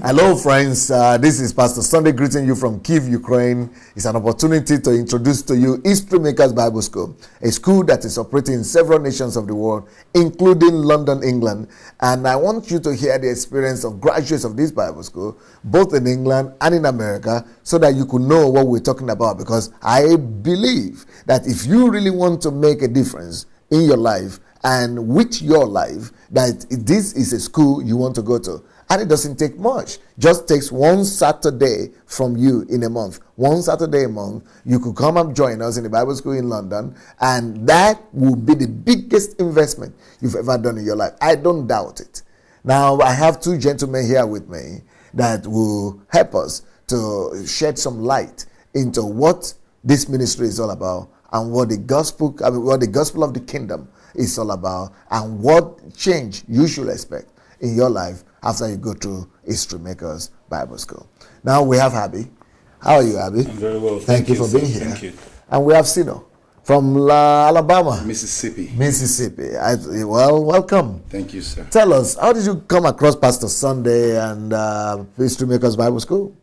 Hello, friends. This is Pastor Sunday greeting you from Kyiv, Ukraine. It's an opportunity to introduce to you History Makers Bible School, a school that is operating in several nations of the world, including London, England. And I want you to hear the experience of graduates of this Bible school, both in England and in America, so that you could know what we're talking about. Because I believe that if you really want to make a difference in your life and with your life, that this is a school you want to go to. And it doesn't take much. Just takes one Saturday from you in a month. One Saturday a month. You could come and join us in the Bible school in London. And that will be the biggest investment you've ever done in your life. I don't doubt it. Now, I have two gentlemen here with me that will help us to shed some light into what this ministry is all about and what the gospel of the kingdom is all about and what change you should expect in your life after you go through History Makers Bible School. Now we have Abby. How are you, Abby? I'm very well. Thank you for being here. Thank you. And we have Sino from Alabama. Mississippi. Well, welcome. Thank you, sir. Tell us, how did you come across Pastor Sunday and History Makers Bible School?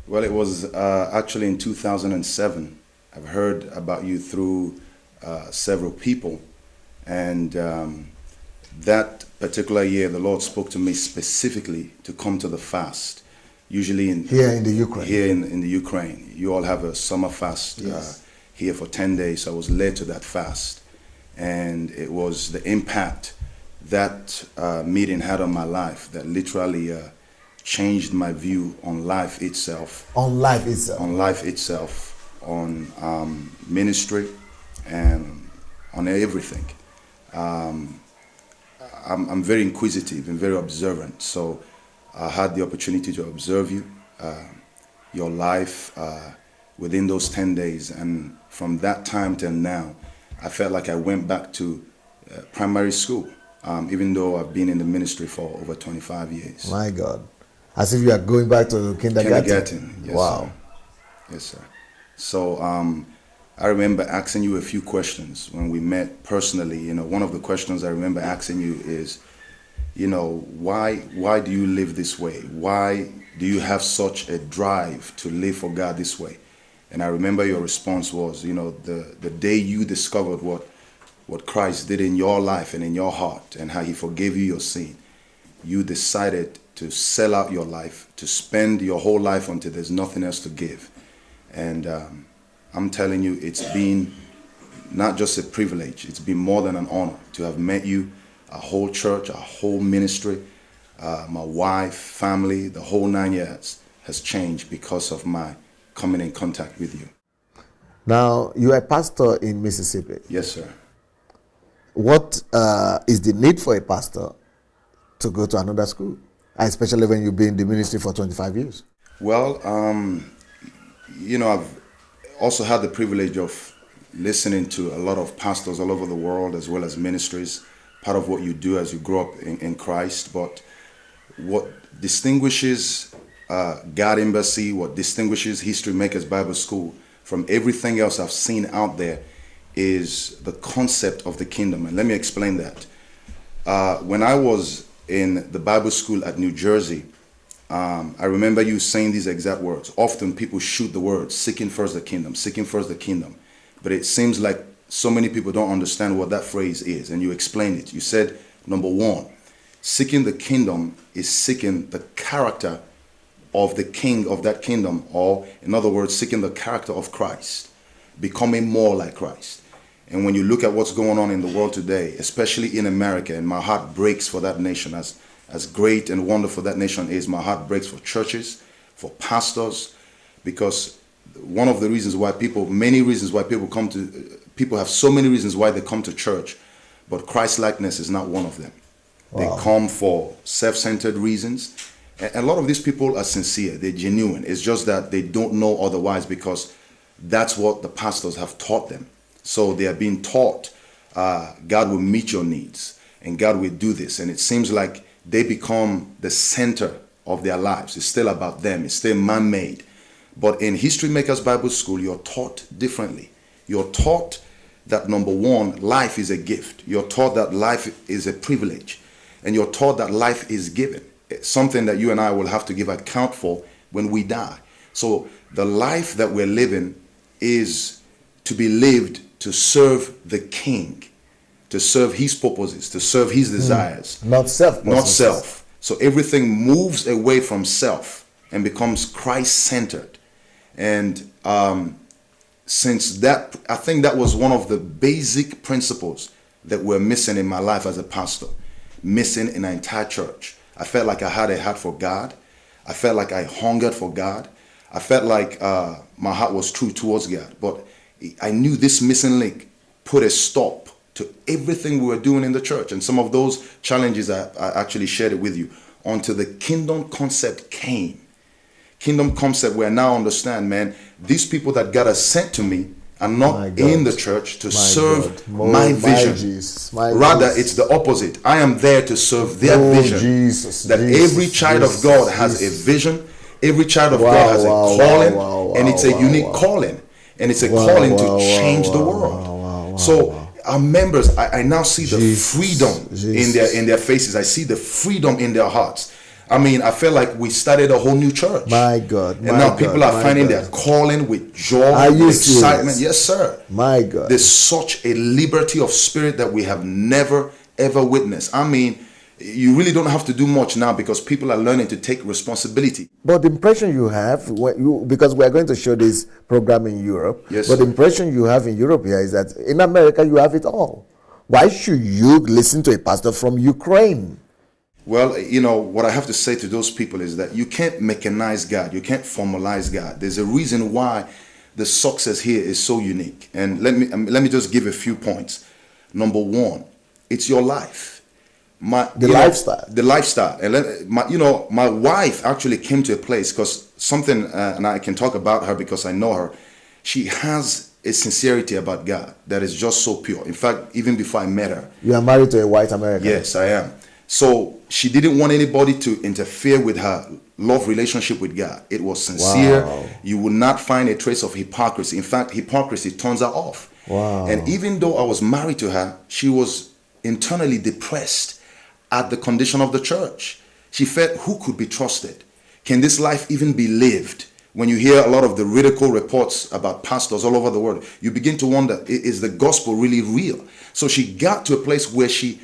Well, it was actually in 2007. I've heard about you through several people. And that particular year, the Lord spoke to me specifically to come to the fast. Usually here in the Ukraine. Here in the Ukraine. You all have a summer fast here for 10 days. So I was led to that fast. And it was the impact that meeting had on my life that literally changed my view on life itself. On life itself. On life itself, on ministry, and on everything. I'm very inquisitive and very observant, so I had the opportunity to observe you, your life within those 10 days, and from that time till now, I felt like I went back to primary school, even though I've been in the ministry for over 25 years. My God. As if you are going back to kindergarten. Yes, wow. Sir. Yes, sir. So I remember asking you a few questions when we met personally. You know, one of the questions I remember asking you is, you know, why do you live this way? Why do you have such a drive to live for God this way? And I remember your response was, you know, the day you discovered what Christ did in your life and in your heart and how he forgave you your sin, you decided to sell out your life, to spend your whole life until there's nothing else to give. And I'm telling you, it's been not just a privilege, it's been more than an honor to have met you, a whole church, a whole ministry, my wife, family, the whole 9 years has changed because of my coming in contact with you. Now, you are a pastor in Mississippi. Yes, sir. What is the need for a pastor to go to another school, especially when you've been in the ministry for 25 years? Well, you know, I've also had the privilege of listening to a lot of pastors all over the world, as well as ministries, part of what you do as you grow up in Christ. But what distinguishes God Embassy, what distinguishes History Makers Bible School from everything else I've seen out there is the concept of the kingdom. And let me explain that. When I was in the Bible school at New Jersey, I remember you saying these exact words. Often people shoot the words, seeking first the kingdom, seeking first the kingdom. But it seems like so many people don't understand what that phrase is. And you explained it. You said, number one, seeking the kingdom is seeking the character of the king of that kingdom. Or in other words, seeking the character of Christ, becoming more like Christ. And when you look at what's going on in the world today, especially in America, and my heart breaks for that nation, as great and wonderful that nation is, my heart breaks for churches, for pastors, because one of the reasons why people have so many reasons why they come to church, but Christ-likeness is not one of them. Wow. They come for self-centered reasons. And a lot of these people are sincere, they're genuine. It's just that they don't know otherwise because that's what the pastors have taught them. So they are being taught, God will meet your needs and God will do this. And it seems like they become the center of their lives. It's still about them. It's still man-made. But in History Makers Bible School, you're taught differently. You're taught that, number one, life is a gift. You're taught that life is a privilege. And you're taught that life is given. something that you and I will have to give account for when we die. So the life that we're living is to be lived to serve the King, to serve his purposes, to serve his desires. Not self. Not self. So everything moves away from self and becomes Christ-centered. And since that, I think that was one of the basic principles that were missing in my life as a pastor, missing in the entire church. I felt like I had a heart for God. I felt like I hungered for God. I felt like my heart was true towards God. But I knew this missing link put a stop to everything we were doing in the church. And some of those challenges, I actually shared it with you, until the kingdom concept came. Kingdom concept where I now understand, man, these people that God has sent to me are not in the church to serve my vision. Rather, it's the opposite. I am there to serve their vision. Every child of God has a vision. Every child of God has a calling, and it's a unique calling. And it's a calling to change the world. So our members, I now see the freedom in their faces. I see the freedom in their hearts. I mean, I feel like we started a whole new church. My God. And now people are finding their calling with joy, with excitement. Yes, sir. My God. There's such a liberty of spirit that we have never, ever witnessed. I mean, you really don't have to do much now because people are learning to take responsibility. But the impression you have, because we are going to show this program in Europe, yes, but the impression you have in Europe here is that in America you have it all. Why should you listen to a pastor from Ukraine? Well, you know, what I have to say to those people is that you can't mechanize God. You can't formalize God. There's a reason why the success here is so unique. And let me just give a few points. Number one, it's your life. The lifestyle. And my wife actually came to a place because something, and I can talk about her because I know her. She has a sincerity about God that is just so pure. In fact, even before I met her. You are married to a white American. Yes, I am. So she didn't want anybody to interfere with her love relationship with God. It was sincere. Wow. You will not find a trace of hypocrisy. In fact, hypocrisy turns her off. Wow. And even though I was married to her, she was internally depressed at the condition of the church. She felt, who could be trusted? Can this life even be lived? When you hear a lot of the ridicule reports about pastors all over the world, you begin to wonder, is the gospel really real? So she got to a place where she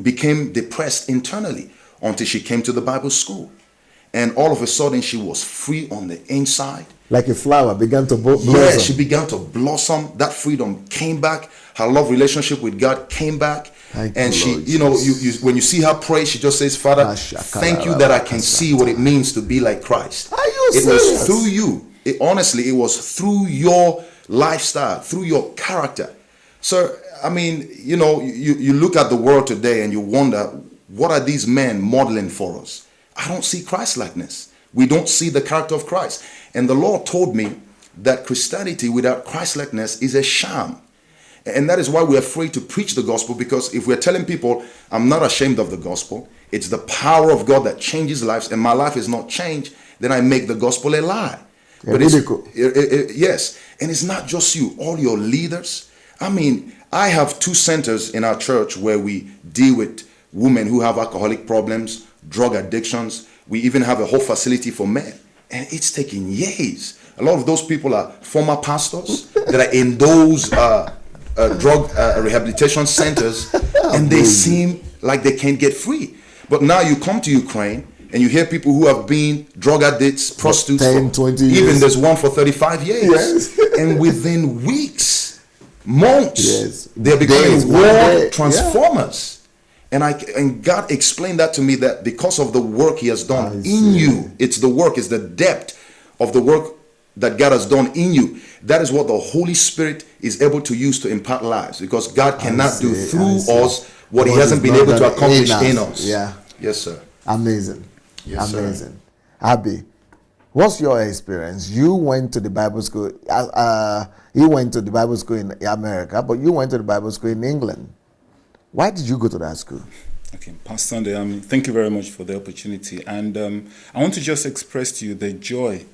became depressed internally until she came to the Bible school. And all of a sudden, she was free on the inside. Like a flower began to blossom. Yeah, she began to blossom. That freedom came back. Her love relationship with God came back. And she, you know, when you see her pray, she just says, Father, thank you that I can see what it means to be like Christ. It was through you. Honestly, it was through your lifestyle, through your character. So, I mean, you know, you look at the world today and you wonder, what are these men modeling for us? I don't see Christ-likeness. We don't see the character of Christ. And the Lord told me that Christianity without Christ-likeness is a sham. And that is why we're afraid to preach the gospel, because if we're telling people, I'm not ashamed of the gospel, it's the power of God that changes lives, and my life is not changed, then I make the gospel a lie. But yes, and it's not just you, all your leaders. I mean, I have 2 centers in our church where we deal with women who have alcoholic problems, drug addictions. We even have a whole facility for men. And it's taking years. A lot of those people are former pastors that are in those drug rehabilitation centers, and they seem like they can't get free. But now you come to Ukraine and you hear people who have been drug addicts, prostitutes, 10, 20 years. Even there's one for 35 years. Yes. And within weeks, months, yes, they're becoming world transformers. And God explained that to me, that because of the work He has done in you, it's the work, it's the depth of the work that God has done in you. That is what the Holy Spirit is able to use to impart lives, because God cannot do through us what He hasn't been able to accomplish in us. Yeah. Yes, sir. Amazing. Yes, amazing. Sir. Abby, what's your experience? You went to the Bible school. You went to the Bible school in America, but you went to the Bible school in England. Why did you go to that school? Okay, Pastor Sunday, thank you very much for the opportunity. And I want to just express to you the joy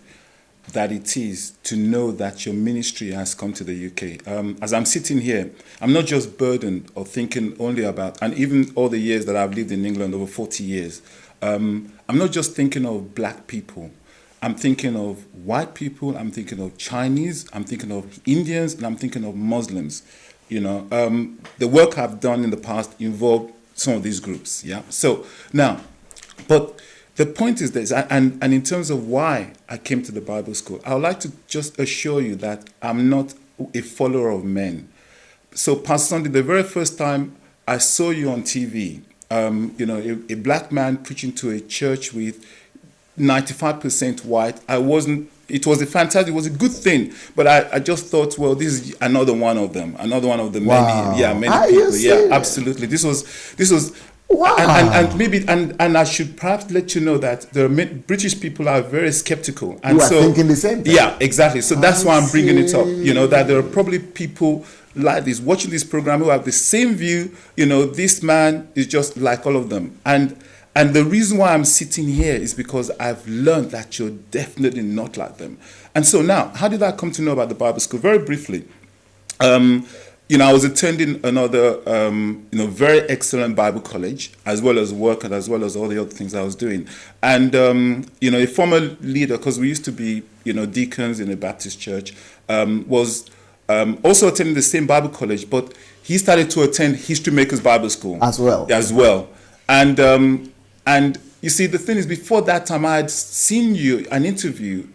that it is to know that your ministry has come to the UK. As I'm sitting here, I'm not just burdened or thinking only about, and even all the years that I've lived in England, over 40 years, I'm not just thinking of black people. I'm thinking of white people, I'm thinking of Chinese, I'm thinking of Indians, and I'm thinking of Muslims. You know, the work I've done in the past involved some of these groups, yeah? So now, but the point is this, and in terms of why I came to the Bible school, I would like to just assure you that I'm not a follower of men. So Pastor Sunday, the very first time I saw you on TV, you know, a black man preaching to a church with 95% white. It was a fantastic, it was a good thing, but I just thought, well, this is another one of them, another one of the many people. Yeah, absolutely. This was wow. And maybe I should perhaps let you know that the British people are very skeptical. And you are thinking the same thing. Yeah, exactly. So that's why I'm bringing it up. You know, that there are probably people like this watching this program who have the same view. You know, this man is just like all of them. And the reason why I'm sitting here is because I've learned that you're definitely not like them. And so now, how did I come to know about the Bible school? Very briefly, you know, I was attending another, you know, very excellent Bible college, as well as work and as well as all the other things I was doing. And, you know, a former leader, because we used to be, you know, deacons in a Baptist church, was also attending the same Bible college, but he started to attend History Makers Bible School. As well. And you see, the thing is, before that time, I had seen you, an interview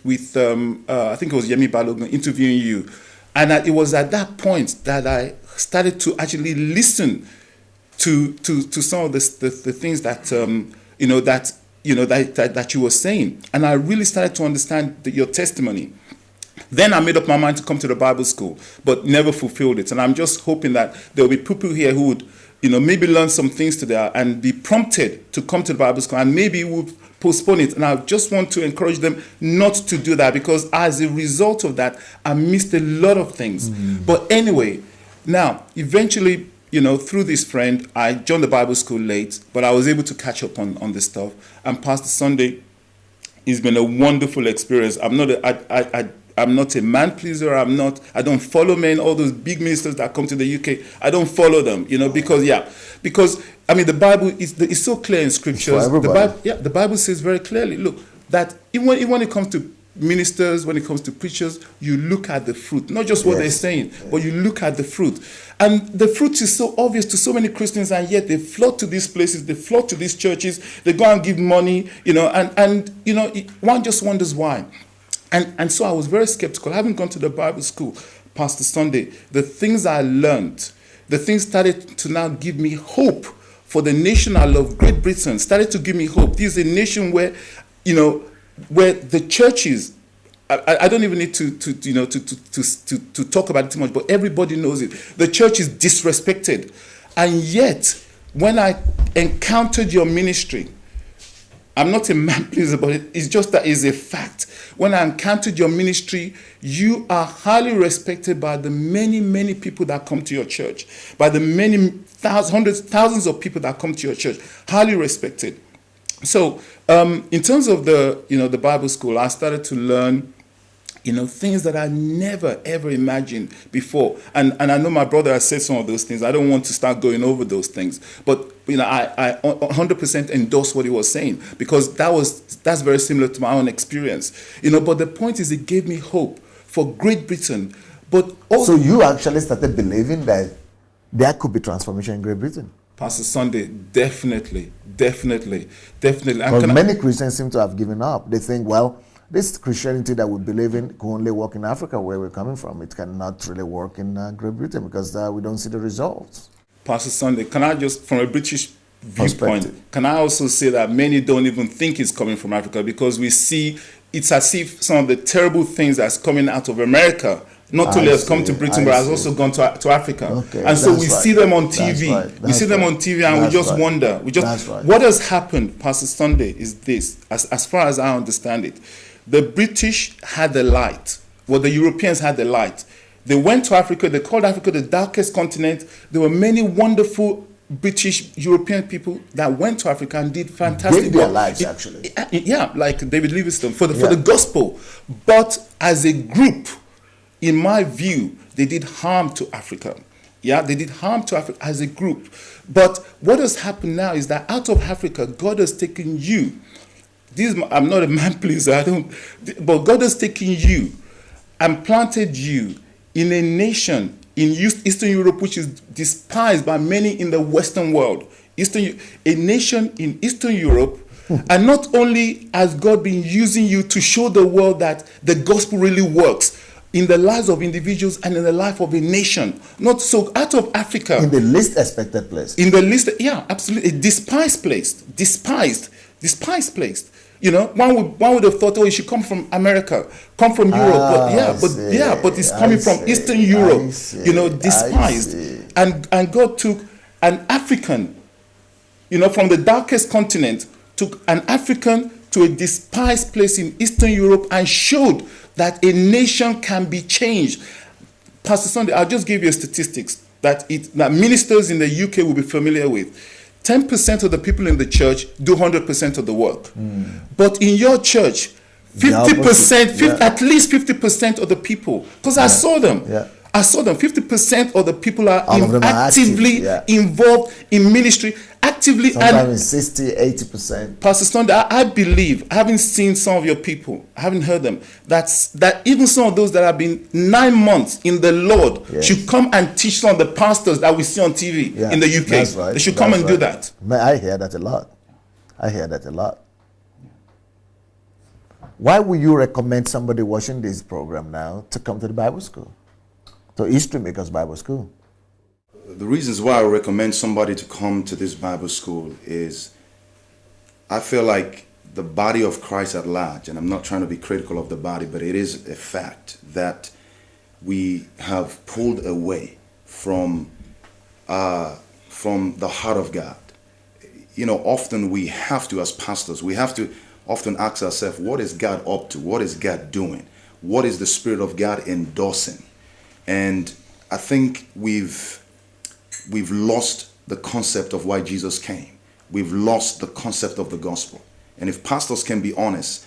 with, I think it was Yemi Balogun interviewing you. And it was at that point that I started to actually listen to some of the things that, you know, that you were saying. And I really started to understand your testimony. Then I made up my mind to come to the Bible school, but never fulfilled it. And I'm just hoping that there will be people here who would, you know, maybe learn some things today and be prompted to come to the Bible school, and maybe we'll postpone it. And I just want to encourage them not to do that, because as a result of that, I missed a lot of things. But anyway, now, eventually, you know, through this friend, I joined the Bible school late, but I was able to catch up on this stuff. And Pastor Sunday, it's been a wonderful experience. I'm not a man pleaser. I don't follow men. All those big ministers that come to the UK, I don't follow them. You know, because I mean, the Bible is so clear in scriptures. The Bible says very clearly, look, that even when it comes to ministers, when it comes to preachers, you look at the fruit, not just what they're saying, but you look at the fruit. And the fruit is so obvious to so many Christians, and yet they flock to these places, they flock to these churches, they go and give money, you know, and you know, one just wonders why. And so I was very skeptical. Having gone to the Bible school, Pastor Sunday, the things I learned, the things started to now give me hope for the nation I love, Great Britain, started to give me hope. This is a nation where, you know, where the churches, I don't even need to talk about it too much, but everybody knows it. The church is disrespected. And yet, when I encountered your ministry, I'm not a man pleaser, but it's just that it's a fact. When I encountered your ministry, you are highly respected by the many, many people that come to your church, by the many thousands of people that come to your church, highly respected. So, in terms of the Bible school, I started to learn, you know, things that I never, ever imagined before. And I know my brother has said some of those things. I don't want to start going over those things. But, you know, I 100% endorse what he was saying, because that's very similar to my own experience. You know, but the point is, it gave me hope for Great Britain. But also, so you actually started believing that there could be transformation in Great Britain? Pastor Sunday, definitely. Because many Christians seem to have given up. They think, well, this Christianity that we believe in can only work in Africa, where we're coming from. It cannot really work in Great Britain, because we don't see the results. Pastor Sunday, can I just, from a British viewpoint, can I also say that many don't even think it's coming from Africa, because we see it's as if some of the terrible things that's coming out of America not only has come to Britain, but has also gone to Africa. Okay, and so we see them on TV. We see them on TV, and we just wonder. What has happened, Pastor Sunday, is this, as far as I understand it. The British had the light. Well, the Europeans had the light. They went to Africa. They called Africa the darkest continent. There were many wonderful British European people that went to Africa and did fantastic work. Gave their lives, actually. Yeah, like David Livingstone, for the gospel. But as a group, in my view, they did harm to Africa. Yeah, they did harm to Africa as a group. But what has happened now is that out of Africa, God has taken you. I'm not a man pleaser, but God has taken you and planted you in a nation in Eastern Europe, which is despised by many in the Western world. A nation in Eastern Europe. And not only has God been using you to show the world that the gospel really works in the lives of individuals and in the life of a nation. Not so out of Africa. In the least expected place. In the least, yeah, absolutely. A despised place. Despised place. You know, one would have thought, oh, it should come from America, come from Europe. But it's coming from Eastern Europe. You know, despised. And God took an African, you know, from the darkest continent, took an African to a despised place in Eastern Europe and showed that a nation can be changed. Pastor Sunday, I'll just give you statistics that ministers in the UK will be familiar with. 10% of the people in the church do 100% of the work. But in your church, 50%, at least 50% of the people, because I saw them. Yeah. I saw them. 50% of the people are actively involved in ministry. Actively. Sometimes 60, 80%. Pastor Sunday, I believe, having seen some of your people, I haven't heard them, that even some of those that have been 9 months in the Lord should come and teach some of the pastors that we see on TV in the UK. That's right. They should come and do that. Man, I hear that a lot. Why would you recommend somebody watching this program now to come to the Bible school? To History Makers Bible School? The reasons why I recommend somebody to come to this Bible school is I feel like the body of Christ at large, and I'm not trying to be critical of the body, but it is a fact that we have pulled away from the heart of God. You know, often we have to, as pastors, we have to often ask ourselves, what is God up to? What is God doing? What is the Spirit of God endorsing? And I think we've lost the concept of why Jesus came. We've lost the concept of the gospel. And if pastors can be honest,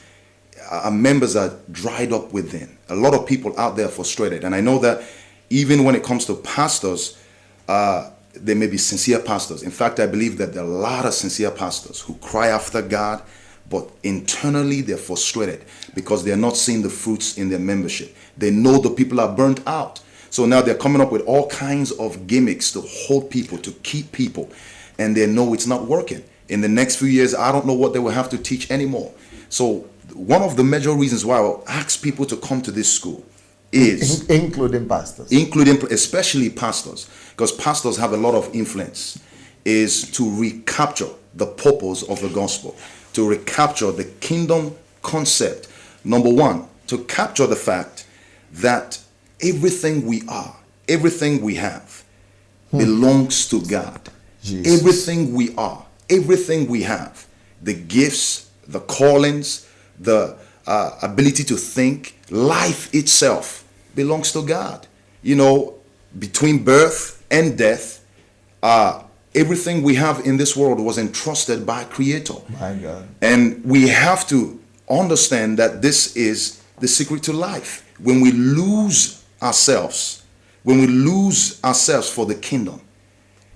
our members are dried up within. A lot of people out there are frustrated. And I know that even when it comes to pastors, there may be sincere pastors. In fact, I believe that there are a lot of sincere pastors who cry after God, but internally they're frustrated because they're not seeing the fruits in their membership. They know the people are burnt out. So now they're coming up with all kinds of gimmicks to hold people, to keep people, and they know it's not working. In the next few years, I don't know what they will have to teach anymore. So one of the major reasons why I will ask people to come to this school is... Including pastors. Especially pastors, because pastors have a lot of influence, is to recapture the purpose of the gospel, to recapture the kingdom concept. Number one, to capture the fact that everything we are, everything we have belongs to God. Jesus. Everything we are, everything we have, the gifts, the callings, the ability to think, life itself belongs to God. You know, between birth and death, everything we have in this world was entrusted by Creator. My God. And we have to understand that this is the secret to life. When we lose ourselves for the kingdom.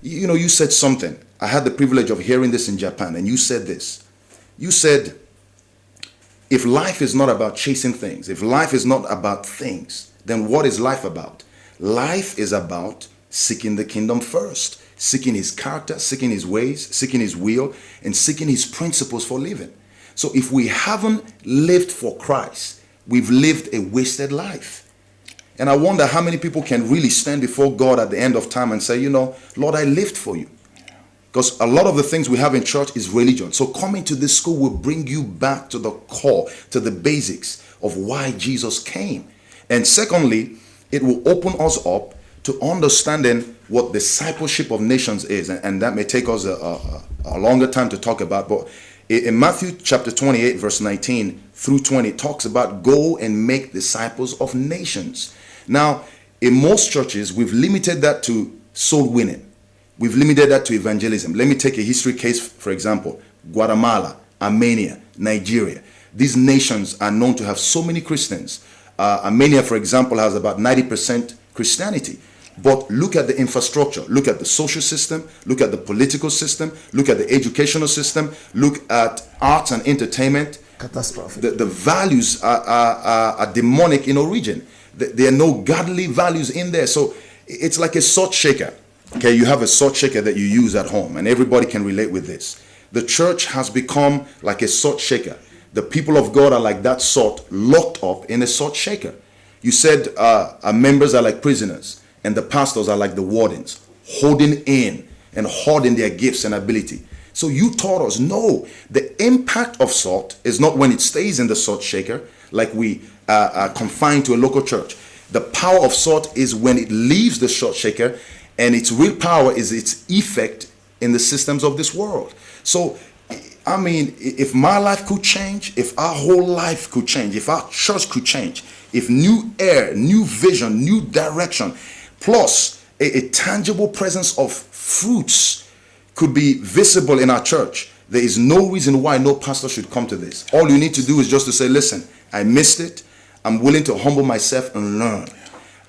You know, you said something. I had the privilege of hearing this in Japan, and you said this. You said, if life is not about chasing things, if life is not about things, then what is life about? Life is about seeking the kingdom first, seeking his character, seeking his ways, seeking his will, and seeking his principles for living. So if we haven't lived for Christ, we've lived a wasted life. And I wonder how many people can really stand before God at the end of time and say, you know, Lord, I lived for you. Because a lot of the things we have in church is religion. So coming to this school will bring you back to the core, to the basics of why Jesus came. And secondly, it will open us up to understanding what discipleship of nations is. And that may take us a longer time to talk about. But in Matthew chapter 28, verse 19 through 20, it talks about go and make disciples of nations. Now, in most churches, we've limited that to soul winning. We've limited that to evangelism. Let me take a history case, for example. Guatemala, Armenia, Nigeria. These nations are known to have so many Christians. Armenia, for example, has about 90% Christianity. But look at the infrastructure, look at the social system, look at the political system, look at the educational system, look at arts and entertainment. Catastrophic. The values are demonic in origin. There are no godly values in there. So it's like a salt shaker. Okay, you have a salt shaker that you use at home, and everybody can relate with this. The church has become like a salt shaker. The people of God are like that salt locked up in a salt shaker. You said our members are like prisoners, and the pastors are like the wardens, holding in and hoarding their gifts and ability. So you taught us, no, the impact of salt is not when it stays in the salt shaker, like we are confined to a local church. The power of salt is when it leaves the salt shaker, and its real power is its effect in the systems of this world. So, I mean, if my life could change, if our whole life could change, if our church could change, if new air, new vision, new direction, plus a tangible presence of fruits could be visible in our church, there is no reason why no pastor should come to this. All you need to do is just to say, listen, I missed it. I'm willing to humble myself and learn.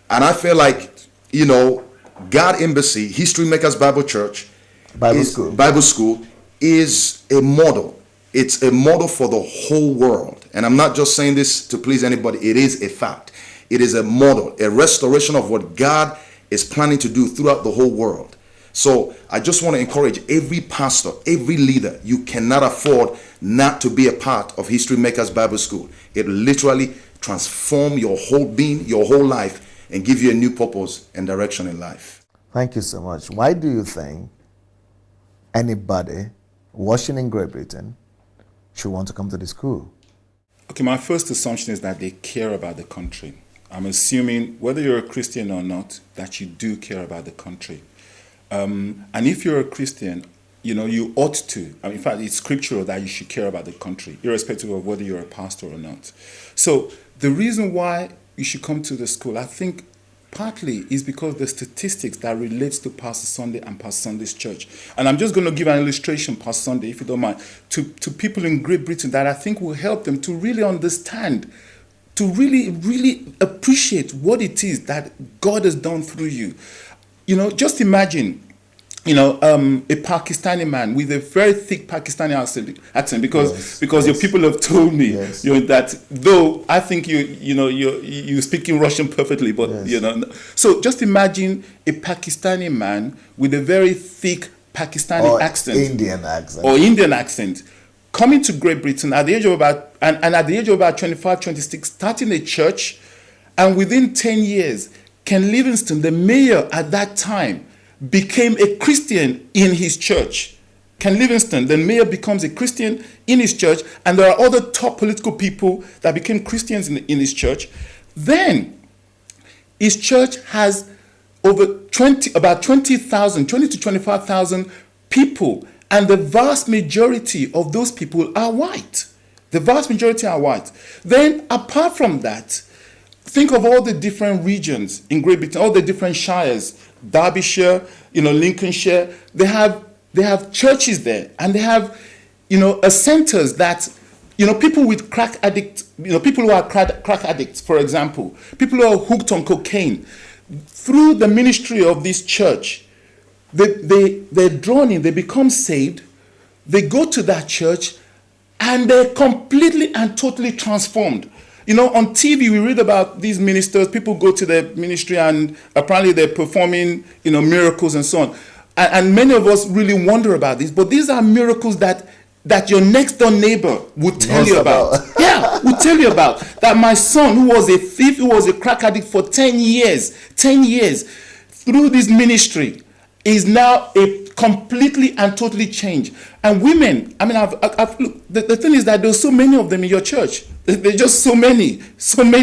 And I feel like, you know, God Embassy, History Makers Bible Church, Bible School is a model. It's a model for the whole world. And I'm not just saying this to please anybody. It is a fact. It is a model, a restoration of what God is planning to do throughout the whole world. So I just want to encourage every pastor, every leader, you cannot afford not to be a part of History Makers Bible School. It literally transforms your whole being, your whole life, and give you a new purpose and direction in life. Thank you so much. Why do you think anybody watching in Great Britain should want to come to the school? Okay, my first assumption is that they care about the country. I'm assuming, whether you're a Christian or not, that you do care about the country. And if you're a Christian, you know, you ought to. I mean, in fact, it's scriptural that you should care about the country, irrespective of whether you're a pastor or not. So the reason why you should come to the school, I think, partly is because the statistics that relates to Pastor Sunday and Pastor Sunday's church. And I'm just going to give an illustration, Pastor Sunday, if you don't mind, to people in Great Britain that I think will help them to really understand, to really, really appreciate what it is that God has done through you. You know, just imagine, you know, a Pakistani man with a very thick Pakistani accent, because your people have told me, you know, that though I think you speaking Russian perfectly, but you know, so just imagine a Pakistani man with a very thick Pakistani accent, Indian accent, coming to Great Britain at the age of about at the age of about 25, 26, starting a church, and within 10 years, Ken Livingstone, the mayor at that time, became a Christian in his church. Ken Livingstone, the mayor, becomes a Christian in his church, and there are other top political people that became Christians in his church. Then his church has about 20,000, 20 to 25,000 people, and the vast majority of those people are white. The vast majority are white. Then, apart from that, think of all the different regions in Great Britain, all the different shires, Derbyshire, you know, Lincolnshire. They have churches there, and they have, you know, centers that, you know, people with crack addicts, you know, people who are crack addicts, for example, people who are hooked on cocaine. Through the ministry of this church, they're drawn in, they become saved, they go to that church, and they're completely and totally transformed. You know, on TV, we read about these ministers. People go to their ministry and apparently they're performing, you know, miracles and so on. And many of us really wonder about this. But these are miracles that your next door neighbor would tell you about. Yeah, would tell you about. That my son, who was a thief, who was a crack addict for 10 years, through this ministry, is now a completely and totally changed. And women, I mean, I've looked, the thing is that there's so many of them in your church. There's just so many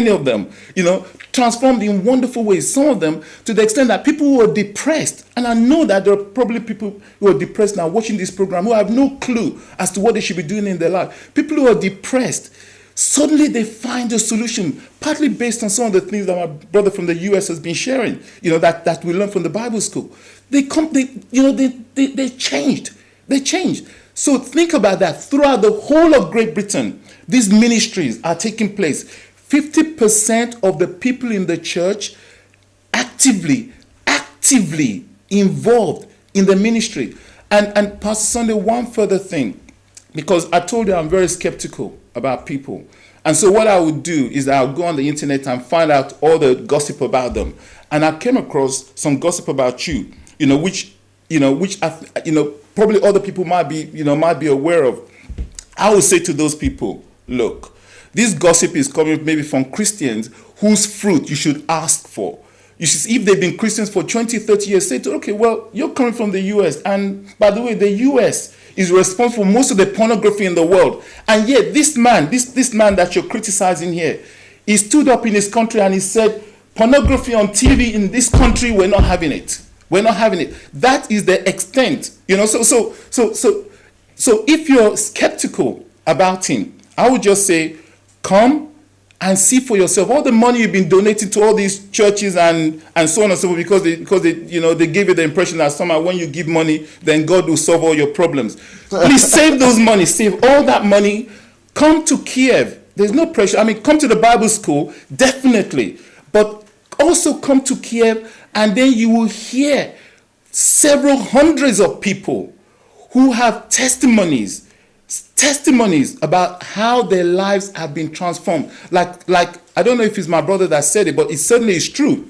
of them, you know, transformed in wonderful ways. Some of them to the extent that people who are depressed, and I know that there are probably people who are depressed now watching this program who have no clue as to what they should be doing in their life. People who are depressed, suddenly they find a solution, partly based on some of the things that my brother from the US has been sharing, you know, that we learned from the Bible school. They changed. They changed. So think about that. Throughout the whole of Great Britain, these ministries are taking place. 50% of the people in the church actively actively involved in the ministry. And Pastor Sunday, one further thing, because I told you I'm very skeptical about people. And so what I would do is I'll go on the internet and find out all the gossip about them. And I came across some gossip about you, which probably other people might be aware of. I would say to those people, look, this gossip is coming maybe from Christians whose fruit you should ask for. You should, if they've been Christians for 20, 30 years, say to, okay, well, you're coming from the US. And by the way, the US is responsible for most of the pornography in the world. And yet this man, this man that you're criticizing here, he stood up in his country and he said, pornography on TV in this country, we're not having it. We're not having it. That is the extent. So if you're skeptical about him, I would just say, come and see for yourself. All the money you've been donating to all these churches and so on and so forth, because they give you the impression that somehow when you give money, then God will solve all your problems. Please save those money. Save all that money. Come to Kiev. There's no pressure. I mean, come to the Bible school, definitely. But also come to Kiev, and then you will hear several hundreds of people who have testimonies about how their lives have been transformed. Like I don't know if it's my brother that said it, but it certainly is true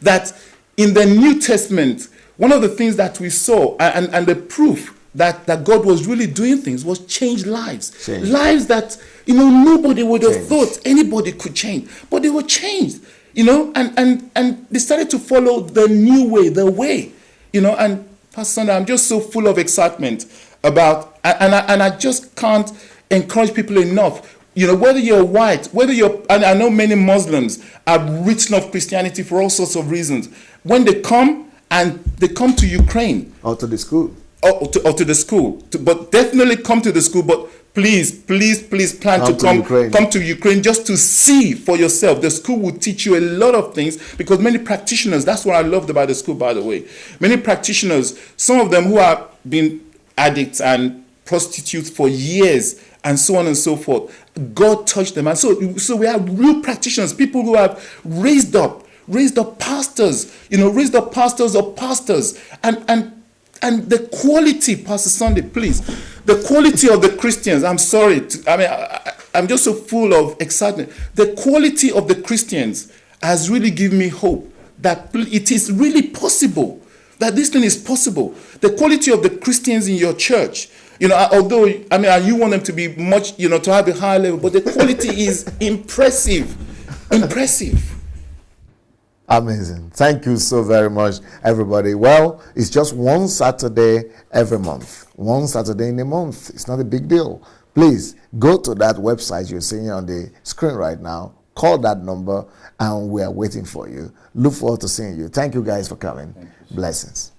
that in the New Testament, one of the things that we saw and the proof that God was really doing things was change lives. Lives that nobody would have thought anybody could change, but they were changed. And they started to follow the new way, and Pastor Sunday, I'm just so full of excitement about, and I just can't encourage people enough. Whether you're white, and I know many Muslims have written off Christianity for all sorts of reasons. When they come to Ukraine. Or to the school. Or to the school. But definitely come to the school, but please plan to come to Ukraine just to see for yourself. The school will teach you a lot of things, because many practitioners, that's what I loved about the school, by the way. Many practitioners, some of them who have been addicts and prostitutes for years and so on and so forth, God touched them. And so we have real practitioners, people who have raised up pastors, raised up pastors of pastors. And the quality, Pastor Sunday, please, the quality of the Christians, I'm sorry, I'm just so full of excitement. The quality of the Christians has really given me hope that it is really possible, that this thing is possible. The quality of the Christians in your church, although, you want them to be much, to have a higher level, but the quality is impressive. Amazing. Thank you so very much, everybody. Well, it's just one Saturday every month. One Saturday in a month. It's not a big deal. Please go to that website you're seeing on the screen right now. Call that number, and we are waiting for you. Look forward to seeing you. Thank you guys for coming. Blessings.